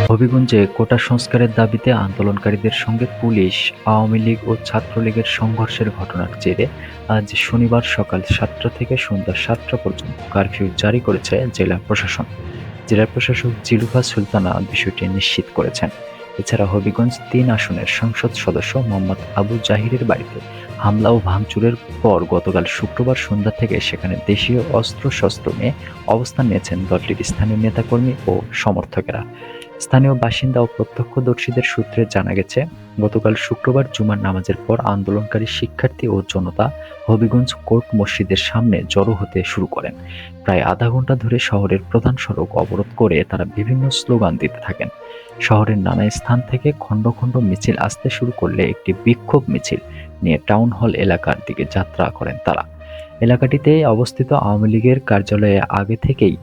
হবিগঞ্জে কোটা সংস্কারের দাবিতে আন্দোলনকারীদের সঙ্গে পুলিশ, আওয়ামী লীগ ও ছাত্রলীগের সংঘর্ষের ঘটনার জেরে আজ শনিবার সকাল ৭টা থেকে সন্ধ্যা ৭টা পর্যন্ত কারফিউ জারি করেছে জেলা প্রশাসন। জেলা প্রশাসক জিলুফা সুলতানা বিষয়টি নিশ্চিত করেছেন। এছাড়া হবিগঞ্জ-৩ আসনের সংসদ সদস্য মোহাম্মদ আবু জাহিরের বাড়িতে হামলা ও ভাঙচুরের পর গতকাল শুক্রবার সন্ধ্যা থেকে সেখানে দেশীয় অস্ত্রশস্ত্র নিয়ে অবস্থান নিয়েছেন দলটির স্থানীয় নেতাকর্মী ও সমর্থকেরা। স্থানীয় বাসিন্দা ও প্রত্যক্ষদর্শীদের সূত্রে জানা গেছে, গতকাল শুক্রবার জুমার নামাজের পর আন্দোলনকারী শিক্ষার্থী ও জনতা হবিগঞ্জ কোর্ট মসজিদের সামনে জড়ো হতে শুরু করেন। প্রায় আধা ঘন্টা ধরে শহরের প্রধান সড়ক অবরোধ করে তারা বিভিন্ন স্লোগান দিতে থাকেন। শহরের নানা স্থান থেকে খণ্ড খণ্ড মিছিল আসতে শুরু করলে একটি বিক্ষোভ মিছিল নিয়ে টাউন হল এলাকার দিকে যাত্রা করেন তারা। এলাকাটিতে অবস্থিত আওয়ামী লীগের কার্যালয়ে আগে থেকেই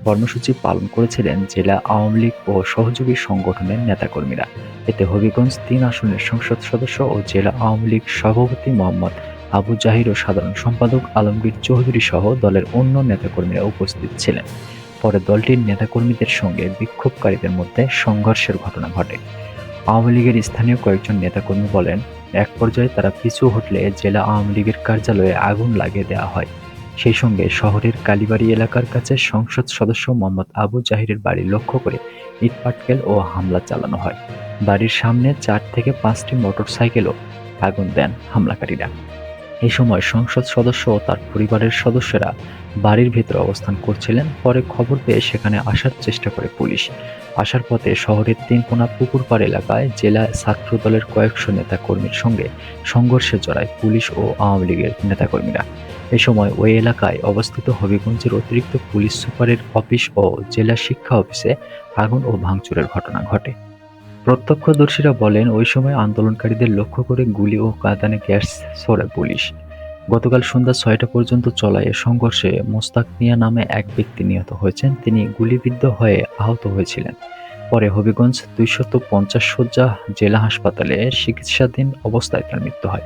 কর্মসূচি পালন করেছিলেন জেলা আওয়ামী লীগ ও সহযোগী সংগঠনের নেতাকর্মীরা। এতে হবিগঞ্জ-৩ আসনের সংসদ সদস্য ও জেলা আওয়ামী লীগ সভাপতি মোহাম্মদ আবু জাহির ও সাধারণ সম্পাদক আলমগীর চৌধুরী সহ দলের অন্য নেতাকর্মীরা উপস্থিত ছিলেন। পরে দলটির নেতাকর্মীদের সঙ্গে বিক্ষোভকারীদের মধ্যে সংঘর্ষের ঘটনা ঘটে। আওয়ামী লীগের স্থানীয় কয়েকজন নেতাকর্মী বলেন, এক পর্যায়ে তারা পিছু হটলে জেলা আওয়ামী লীগের কার্যালয়ে আগুন লাগিয়ে দেওয়া হয়। সেই সঙ্গে শহরের কালীবাড়ি এলাকার কাছে সংসদ সদস্য মোহাম্মদ আবু জাহিরের বাড়ি লক্ষ্য করে ইটপাটকেল ও হামলা চালানো হয়। বাড়ির সামনে ৪ থেকে ৫টি মোটরসাইকেলও আগুন দেন হামলাকারীরা। এই সময় সংসদ সদস্য ও তার পরিবারের সদস্যরা বাড়ির ভেতরে অবস্থান করছিলেন। পরে খবর পেয়ে সেখানে আসার চেষ্টা করে পুলিশ। আসার পথে শহরের তিনকোনা পুকুরপাড় এলাকায় জেলা ছাত্র দলের কয়েকশো নেতাকর্মীর সঙ্গে সংঘর্ষে জড়ায় পুলিশ ও আওয়ামী লীগের নেতাকর্মীরা। এ সময় ওই এলাকায় অবস্থিত হবিগঞ্জের অতিরিক্ত পুলিশ সুপারের অফিস ও জেলা শিক্ষা অফিসে আগুন ও ভাঙচুরের ঘটনা ঘটে। প্রত্যক্ষদর্শীরা বলেন, ওই সময় আন্দোলনকারীদের লক্ষ্য করে গুলি ও কাঁদানে গ্যাস ছোড়ে পুলিশ। গতকাল সন্ধ্যা ৬টা পর্যন্ত চলা এ সংঘর্ষে মোস্তাক মিয়া নামে এক ব্যক্তি নিহত হয়েছেন। তিনি গুলিবিদ্ধ হয়ে আহত হয়েছিলেন। পরে হবিগঞ্জ ২৫০ শয্যা জেলা হাসপাতালে চিকিৎসাধীন অবস্থায় তার মৃত্যু হয়।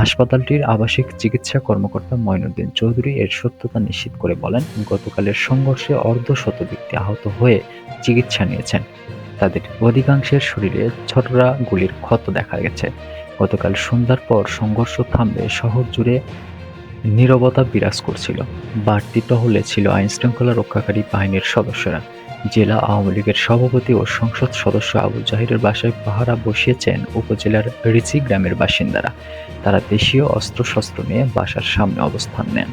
হাসপাতালটির আবাসিক চিকিৎসা কর্মকর্তা মঈনুদ্দিন চৌধুরী এর সত্যতা নিশ্চিত করে বলেন, গতকালের সংঘর্ষে অর্ধশত ব্যক্তি আহত হয়ে চিকিৎসা নিয়েছেন। তাদের অধিকাংশের শরীরে ছররা গুলির ক্ষত দেখা গেছে। গতকাল সন্ধ্যার পর সংঘর্ষ থামলে শহর জুড়ে নীরবতা বিরাজ করছিল। বাড়তি টহলে ছিল আইনশৃঙ্খলা রক্ষাকারী বাহিনীর সদস্যরা। জেলা আওয়ামী লীগের সভাপতি ও সংসদ সদস্য আবু জাহিরের বাসায় পাহারা বসিয়েছেন উপজেলার রিচি গ্রামের বাসিন্দারা। তারা দেশীয় অস্ত্রশস্ত্র নিয়ে বাসার সামনে অবস্থান নেন।